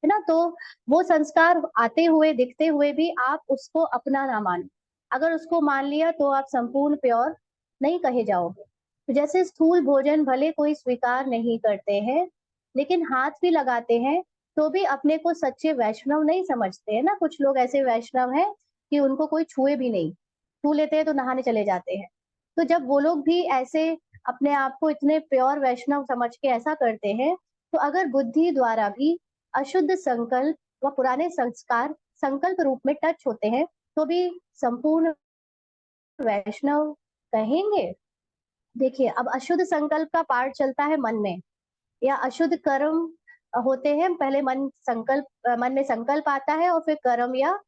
A: ना? तो वो संस्कार आते हुए, दिखते हुए भी आप उसको अपना ना मानो। अगर उसको मान लिया तो आप संपूर्ण प्योर नहीं कहे जाओगे। तो जैसे स्थूल भोजन भले कोई स्वीकार नहीं करते हैं, लेकिन हाथ भी लगाते हैं, तो भी अपने को सच्चे वैष्णव नहीं समझते हैं ना। कुछ लोग ऐसे वैष्णव हैं कि उनको कोई छुए भी नहीं, छू लेते हैं तो नहाने चले जाते हैं। तो जब वो लोग भी ऐसे अपने आप को इतने प्योर वैष्णव समझ के ऐसा करते हैं, तो अगर बुद्धि द्वारा भी अशुद्ध संकल्प व पुराने संस्कार संकल्प रूप में टच होते हैं, तो भी संपूर्ण वैष्णव कहेंगे? देखिए, अब अशुद्ध संकल्प का पार्ट चलता है मन में, या अशुद्ध कर्म होते हैं। पहले मन में संकल्प आता है और फिर कर्म या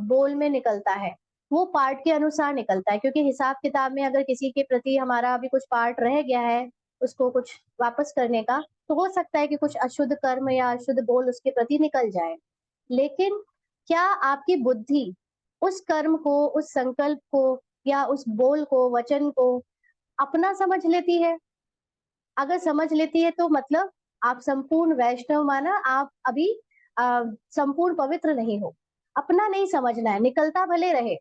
A: बोल में निकलता है। वो पार्ट के अनुसार निकलता है, क्योंकि हिसाब किताब में अगर किसी के प्रति हमारा अभी कुछ पार्ट रह गया है, उसको कुछ वापस करने का, तो हो सकता है कि कुछ अशुद्ध कर्म या अशुद्ध बोल उसके प्रति निकल जाए। लेकिन क्या आपकी बुद्धि उस कर्म को, उस संकल्प को या उस बोल को, वचन को अपना समझ लेती है? अगर समझ लेती है तो मतलब आप संपूर्ण वैष्णव माना, आप अभी संपूर्ण पवित्र नहीं हो। अपना नहीं समझना है, निकलता भले रहे।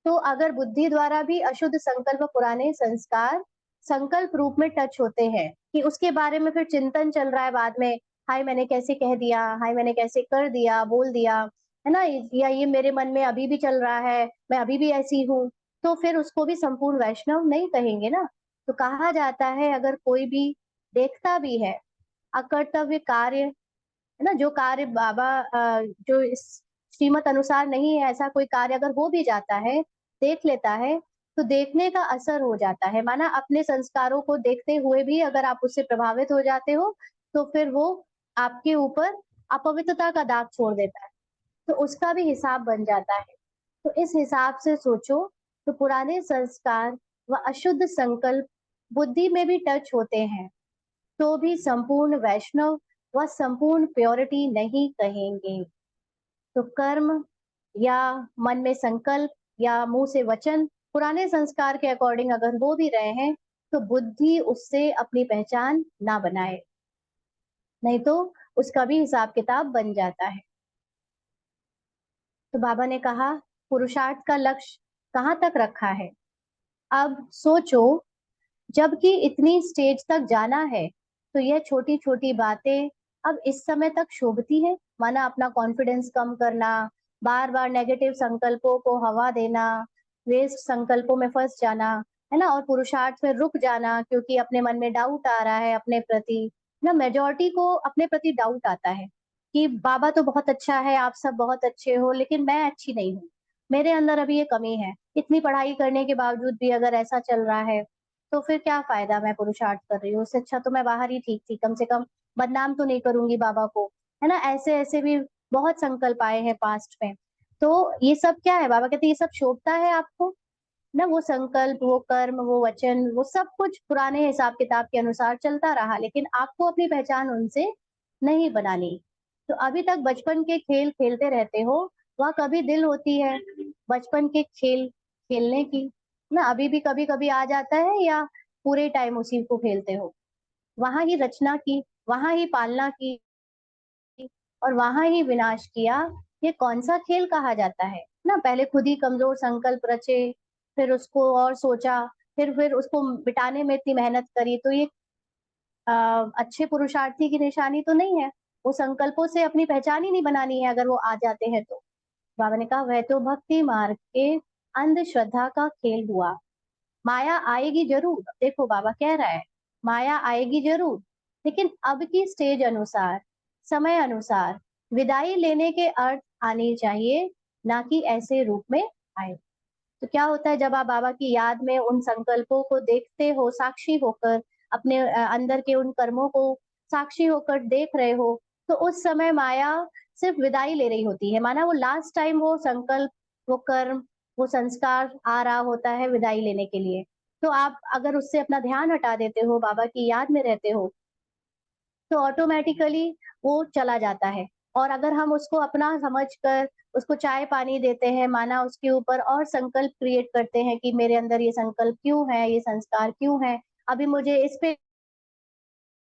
A: तो अगर बुद्धि द्वारा भी अशुद्ध संकल्प पुराने संस्कार संकल्प रूप में टच होते हैं, कि उसके बारे में फिर चिंतन चल रहा है बाद में, हाय मैंने कैसे कह दिया, हाय मैंने कैसे कर दिया, बोल दिया, है ना? या ये मेरे मन में अभी भी चल रहा है, मैं अभी भी ऐसी हूँ, तो फिर उसको भी संपूर्ण वैष्णव नहीं कहेंगे ना। तो कहा जाता है अगर कोई भी देखता भी है अकर्तव्य कार्य, है ना, जो कार्य बाबा जो इस श्रीमत अनुसार नहीं है, ऐसा कोई कार्य अगर हो भी जाता है, देख लेता है, तो देखने का असर हो जाता है। माना अपने संस्कारों को देखते हुए भी अगर आप उससे प्रभावित हो जाते हो, तो फिर वो आपके ऊपर अपवित्रता का दाग छोड़ देता है, तो उसका भी हिसाब बन जाता है। तो इस हिसाब से सोचो, तो पुराने संस्कार व अशुद्ध संकल्प बुद्धि में भी टच होते हैं, तो भी संपूर्ण वैष्णव व संपूर्ण प्योरिटी नहीं कहेंगे। तो कर्म या मन में संकल्प या मुंह से वचन पुराने संस्कार के अकॉर्डिंग अगर हो भी रहे हैं, तो बुद्धि उससे अपनी पहचान ना बनाए, नहीं तो उसका भी हिसाब किताब बन जाता है। तो बाबा ने कहा, पुरुषार्थ का लक्ष्य कहाँ तक रखा है? अब सोचो, जबकि इतनी स्टेज तक जाना है, तो यह छोटी-छोटी बातें अब इस समय तक शोभती है? माना अपना कॉन्फिडेंस कम करना, बार-बार नेगेटिव संकल्पों को हवा देना, वेस्ट संकल्पों में फँस जाना, है ना? और पुरुषार्थ में रुक जाना क्योंकि अपने मन में डाउट आ रहा है अपने प्रति, ना मेजॉरिटी को अपने प्रति डाउट आता है कि बाबा तो बहुत अच्छा है, आप सब बहुत अच्छे हो, लेकिन मैं अच्छी नहीं हूँ। मेरे अंदर अभी ये कमी है। इतनी पढ़ाई करने के बावजूद भी अगर ऐसा चल रहा है, तो फिर क्या फ़ायदा मैं पुरुषार्थ कर रही हूँ, उससे अच्छा तो मैं बाहर ही ठीक थी, कम से कम बदनाम तो नहीं करूँगी बाबा को, है ना? ऐसे-ऐसे भी बहुत संकल्प आए हैं पास्ट में। तो ये सब क्या है? बाबा कहते हैं ये सब शोभता है आपको? ना वो संकल्प, वो कर्म, वो वचन, वो सब कुछ पुराने हिसाब-किताब के अनुसार चलता रहा, लेकिन आपको अपनी पहचान उनसे नहीं बनानी। तो अभी तक बचपन के खेल खेलते रहते हो, वह कभी दिल होती है बचपन के खेल खेलने की? ना अभी भी कभी-कभी आ जाता है, या पूरे टाइम उसी को खेलते हो? वहाँ ही रचना की, वहाँ ही पालना की और वहाँ ही विनाश किया, ये कौन-सा खेल कहा जाता है? ना पहले खुद ही कमज़ोर संकल्प रचे, फिर उसको और सोचा, फिर उसको मिटाने में इतनी मेहनत करी, तो ये अ, अच्छे पुरुषार्थी की निशानी तो नहीं है। वो संकल्पों से अपनी पहचान ही नहीं बनानी है अगर वो आ जाते हैं तो। बाबा ने कहा वह तो भक्ति मार्ग के अंधश्रद्धा का खेल हुआ। माया आएगी ज़रूर, देखो बाबा कह रहा है, माया आएगी ज़रूर, लेकिन अब की स्टेज अनुसार, समय अनुसार विदाई लेने के अर्थ आनी चाहिए, ना कि ऐसे रूप में आए। तो क्या होता है जब आप बाबा की याद में उन संकल्पों को देखते हो, साक्षी होकर अपने अंदर के उन कर्मों को साक्षी होकर देख रहे हो, तो उस समय माया सिर्फ विदाई ले रही होती है। माना वो लास्ट टाइम वो संकल्प, वो कर्म, वो संस्कार आ रहा होता है विदाई लेने के लिए। तो आप अगर उससे अपना ध्यान हटा देते हो, बाबा की याद में रहते हो, तो ऑटोमैटिकली वो चला जाता है। और अगर हम उसको अपना समझकर उसको चाय-पानी देते हैं, माना उसके ऊपर और संकल्प क्रिएट करते हैं कि मेरे अंदर ये संकल्प क्यों है, ये संस्कार क्यों है, अभी मुझे इस पे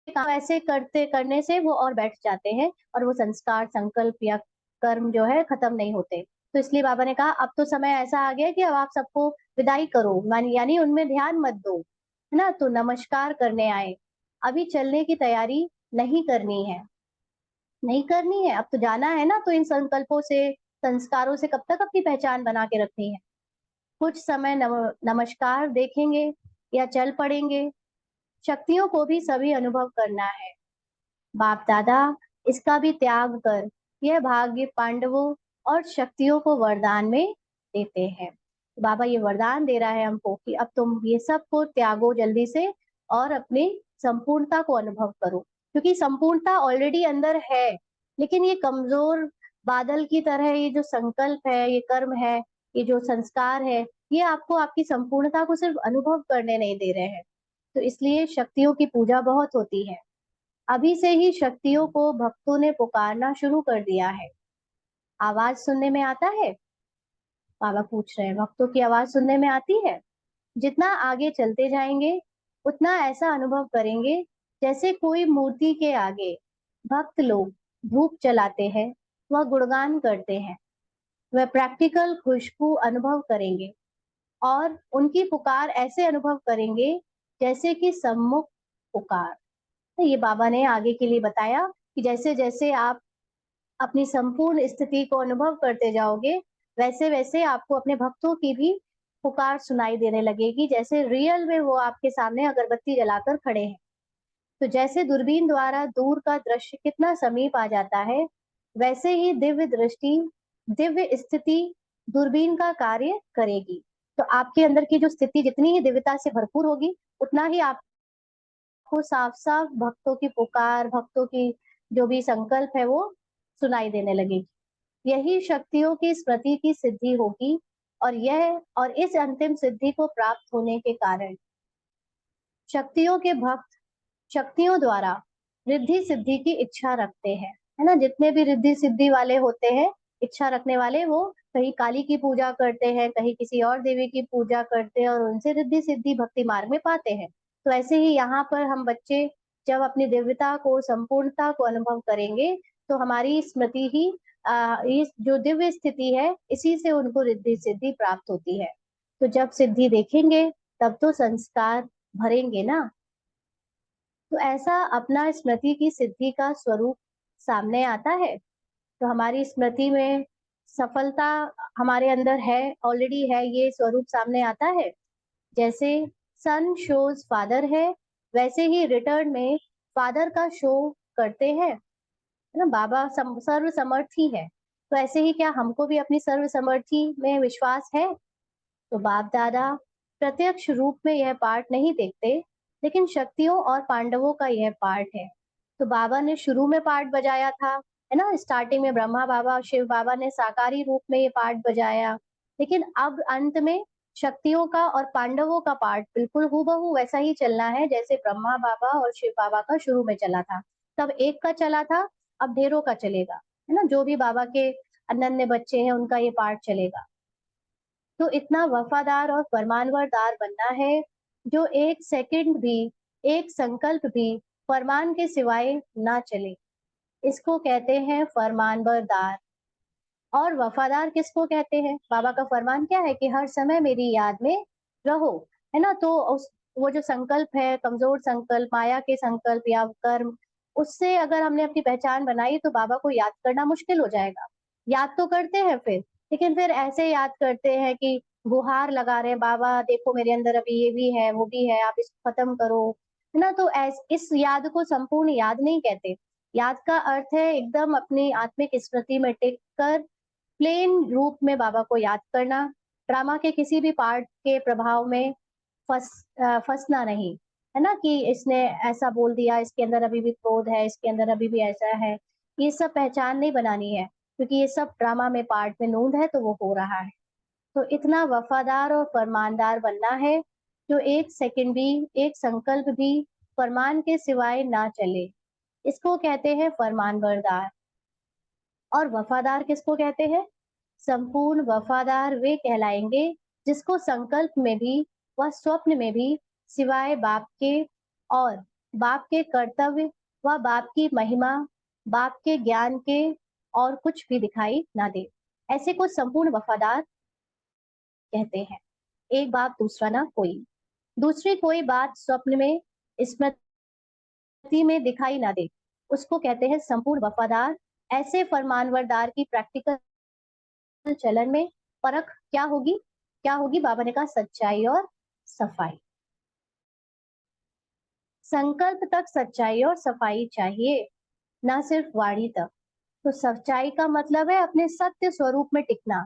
A: काम ऐसे करने से वो और बैठ जाते हैं और वो संस्कार, संकल्प या कर्म जो है खत्म नहीं होते। तो इसलिए बाबा ने कहा अब तो समय ऐसा आ गया है कि अब आप सबको विदाई करो, यानी उनमें ध्यान मत दो, है ना? तो नमस्कार करने आए, अभी चलने की तैयारी नहीं करनी है। नहीं करनी है, अब तो जाना है ना, तो इन संकल्पों से, संस्कारों से कब तक अपनी पहचान बना के रखनी है। कुछ समय नमस्कार देखेंगे या चल पड़ेंगे। शक्तियों को भी सभी अनुभव करना है। बाप दादा इसका भी त्याग कर यह भाग्य पांडवों और शक्तियों को वरदान में देते हैं। बाबा ये वरदान दे रहा है हमको कि अब तुम ये सब को त्यागो जल्दी से और अपनी संपूर्णता को अनुभव करो, क्योंकि संपूर्णता ऑलरेडी अंदर है, लेकिन ये कमजोर बादल की तरह ये जो संकल्प है, ये कर्म है, ये जो संस्कार है, ये आपको आपकी संपूर्णता को सिर्फ अनुभव करने नहीं दे रहे हैं। तो इसलिए शक्तियों की पूजा बहुत होती है। अभी से ही शक्तियों को भक्तों ने पुकारना शुरू कर दिया है। आवाज सुनने में आता है? बाबा पूछ रहे हैं, भक्तों की आवाज सुनने में आती है? जितना आगे चलते जाएंगे उतना ऐसा अनुभव करेंगे जैसे कोई मूर्ति के आगे भक्त लोग धूप जलाते हैं, वह गुणगान करते हैं, वह प्रैक्टिकल खुशबू अनुभव करेंगे और उनकी पुकार ऐसे अनुभव करेंगे जैसे कि सम्मुख पुकार। तो ये बाबा ने आगे के लिए बताया कि जैसे जैसे आप अपनी संपूर्ण स्थिति को अनुभव करते जाओगे, वैसे वैसे आपको अपने भक्तों की भी पुकार सुनाई देने लगेगी, जैसे रियल में वो आपके सामने अगरबत्ती जलाकर खड़े हैं। तो जैसे दूरबीन द्वारा दूर का दृश्य कितना समीप आ जाता है, वैसे ही दिव्य दृष्टि, दिव्य स्थिति दूरबीन का कार्य करेगी। तो आपके अंदर की जो स्थिति जितनी ही दिव्यता से भरपूर होगी, उतना ही आप को साफ-साफ भक्तों की पुकार, भक्तों की जो भी संकल्प है वो सुनाई देने लगेगी। यही शक्तियों की स्मृति की सिद्धि होगी और इस अंतिम सिद्धि को प्राप्त होने के कारण शक्तियों के भक्त शक्तियों द्वारा रिद्धि सिद्धि की इच्छा रखते हैं, है ना? जितने भी रिद्धि सिद्धि वाले होते हैं, इच्छा रखने वाले, वो कहीं काली की पूजा करते हैं, कहीं किसी और देवी की पूजा करते हैं और उनसे रिद्धि सिद्धि भक्ति मार्ग में पाते हैं। तो ऐसे ही यहाँ पर हम बच्चे जब अपनी दिव्यता को, संपूर्णता को अनुभव करेंगे, तो हमारी स्मृति ही इस जो दिव्य स्थिति है, इसी से उनको रिद्धि सिद्धि प्राप्त होती है। तो जब सिद्धि देखेंगे, तब तो संस्कार भरेंगे ना। तो ऐसा अपना स्मृति की सिद्धि का स्वरूप सामने आता है। तो हमारी स्मृति में सफलता हमारे अंदर है, ऑलरेडी है, ये स्वरूप सामने आता है। जैसे सन शोज फादर है, वैसे ही रिटर्न में फादर का शो करते हैं, है ना? बाबा सर्व समर्थी है, तो ऐसे ही क्या हमको भी अपनी सर्व समर्थी में विश्वास है? तो बाप दादा प्रत्यक्ष रूप में यह पार्ट नहीं देखते, लेकिन शक्तियों और पांडवों का यह पार्ट है। तो बाबा ने शुरू में पार्ट बजाया था, है ना? स्टार्टिंग में ब्रह्मा बाबा और शिव बाबा ने साकारी रूप में ये पार्ट बजाया, लेकिन अब अंत में शक्तियों का और पांडवों का पार्ट बिल्कुल हूबहू वैसा ही चलना है जैसे ब्रह्मा बाबा और शिव बाबा का शुरू में चला था। तब एक का चला था, अब ढेरों का चलेगा, है ना? जो भी बाबा के अनन्य बच्चे हैं उनका ये पार्ट चलेगा। तो इतना वफादार और फरमानबरदार बनना है, जो एक सेकंड भी, एक संकल्प भी फरमान के सिवाय ना चले। इसको कहते हैं फरमानबरदार। और वफादार किसको कहते हैं? बाबा का फरमान क्या है कि हर समय मेरी याद में रहो, है ना? तो उस वो जो संकल्प है, कमजोर संकल्प, माया के संकल्प या कर्म, उससे अगर हमने अपनी पहचान बनाई तो बाबा को याद करना मुश्किल हो जाएगा। याद तो करते हैं फिर, लेकिन फिर ऐसे याद करते हैं कि गुहार लगा रहे हैं, बाबा देखो मेरे अंदर अभी ये भी है, वो भी है, आप इसको खत्म करो, है ना? तो इस याद को संपूर्ण याद नहीं कहते। याद का अर्थ है एकदम अपनी आत्मिक स्मृति में टिक कर प्लेन रूप में बाबा को याद करना, ड्रामा के किसी भी पार्ट के प्रभाव में फँसना नहीं, है ना? कि इसने ऐसा बोल दिया, इसके अंदर अभी भी क्रोध है, इसके अंदर अभी भी ऐसा है। ये सब पहचान नहीं बनानी है, क्योंकि ये सब ड्रामा में पार्ट में नूंद है तो वो हो रहा है। तो इतना वफादार और फरमानदार बनना है, जो एक सेकंड भी, एक संकल्प भी फरमान के सिवाय ना चले। इसको कहते हैं फरमानबरदार। और वफादार किसको कहते हैं? संपूर्ण वफादार वे कहलाएंगे जिसको संकल्प में भी व स्वप्न में भी सिवाय बाप के और बाप के कर्तव्य व बाप की महिमा, बाप के ज्ञान के और कुछ भी दिखाई ना दे। ऐसे को संपूर्ण वफादार कहते हैं। एक बात दूसरा ना कोई, दूसरी कोई बात स्वप्न में, स्मृति में दिखाई ना दे, उसको कहते हैं संपूर्ण वफादार। ऐसे फरमानबरदार की प्रैक्टिकल चलन में परख क्या होगी? क्या होगी? बाबा ने कहा सच्चाई और सफाई। संकल्प तक सच्चाई और सफाई चाहिए, ना सिर्फ वाणी तक। तो सच्चाई का मतलब है अपने सत्य स्वरूप में टिकना,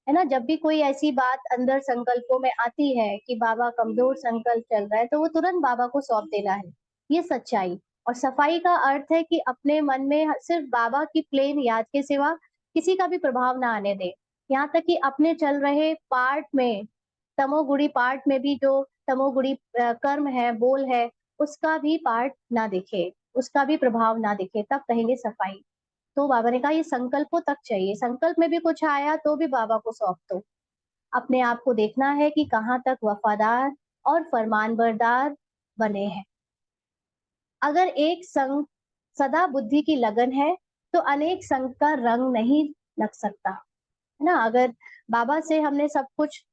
A: है ना? जब भी कोई ऐसी बात अंदर संकल्पों में आती है कि बाबा कमजोर संकल्प चल रहा है, तो वो तुरंत बाबा को सौंप देना है, ये सच्चाई। और सफाई का अर्थ है कि अपने मन में सिर्फ बाबा की प्लेन याद के सिवा किसी का भी प्रभाव ना आने दे। यहाँ तक कि अपने चल रहे पार्ट में, तमोगुणी पार्ट में भी जो तमोगुणी कर्म है, बोल है, उसका भी पार्ट ना दिखे, उसका भी प्रभाव ना दिखे, तब कहेंगे सफाई। तो बाबा ने कहा ये संकल्पों तक चाहिए, संकल्प में भी कुछ आया तो भी बाबा को सौंप दो। अपने आप को देखना है कि कहाँ तक वफादार और फरमानबरदार बने हैं। अगर एक संग सदा बुद्धि की लगन है, तो अनेक संग का रंग नहीं लग सकता, है ना? अगर बाबा से हमने सब कुछ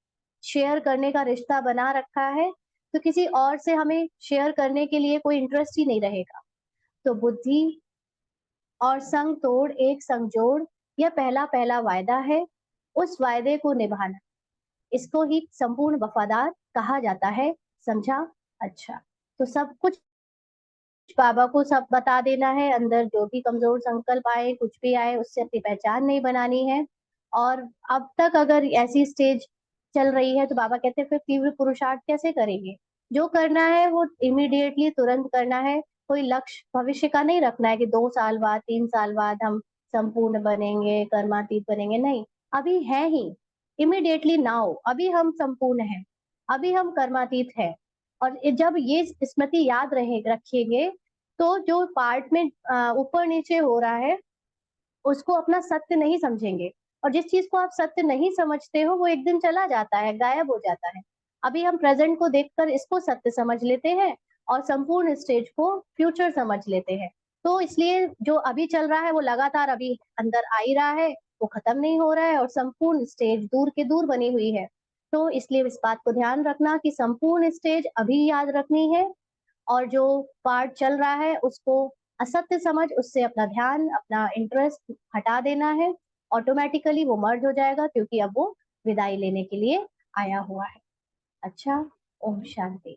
A: शेयर करने का रिश्ता बना रखा है, तो किसी और से हमें शेयर करने के लिए कोई इंटरेस्ट ही नहीं रहेगा। तो बुद्धि और संग तोड़ एक संग जोड़, यह पहला पहला वायदा है, उस वायदे को निभाना, इसको ही संपूर्ण वफादार कहा जाता है। समझा? अच्छा, तो सब कुछ बाबा को सब बता देना है, अंदर जो भी कमजोर संकल्प आए, कुछ भी आए, उससे अपनी पहचान नहीं बनानी है। और अब तक अगर ऐसी स्टेज चल रही है, तो बाबा कहते हैं फिर तीव्र पुरुषार्थ कैसे करेंगे? जो करना है वो इमीडिएटली तुरंत करना है। कोई लक्ष्य भविष्य का नहीं रखना है कि 2 साल बाद, 3 साल बाद हम संपूर्ण बनेंगे, कर्मातीत बनेंगे, नहीं। अभी है ही, इमीडिएटली नाउ, अभी हम संपूर्ण हैं, अभी हम कर्मातीत हैं। और जब ये स्मृति याद रहे रखेंगे, तो जो पार्ट में ऊपर नीचे हो रहा है, उसको अपना सत्य नहीं समझेंगे। और जिस चीज को आप सत्य नहीं समझते हो, वो एक दिन चला जाता है, गायब हो जाता है। अभी हम प्रेजेंट को देखकर इसको सत्य समझ लेते हैं और संपूर्ण स्टेज को फ्यूचर समझ लेते हैं। तो इसलिए जो अभी चल रहा है वो लगातार अभी अंदर आ ही रहा है, वो खत्म नहीं हो रहा है, और संपूर्ण स्टेज दूर के दूर बनी हुई है। तो इसलिए इस बात को ध्यान रखना कि संपूर्ण स्टेज अभी याद रखनी है, और जो पार्ट चल रहा है उसको असत्य समझ उससे अपना ध्यान, अपना इंटरेस्ट हटा देना है। ऑटोमेटिकली वो मर्ज हो जाएगा, क्योंकि अब वो विदाई लेने के लिए आया हुआ है। अच्छा, ओम शांति।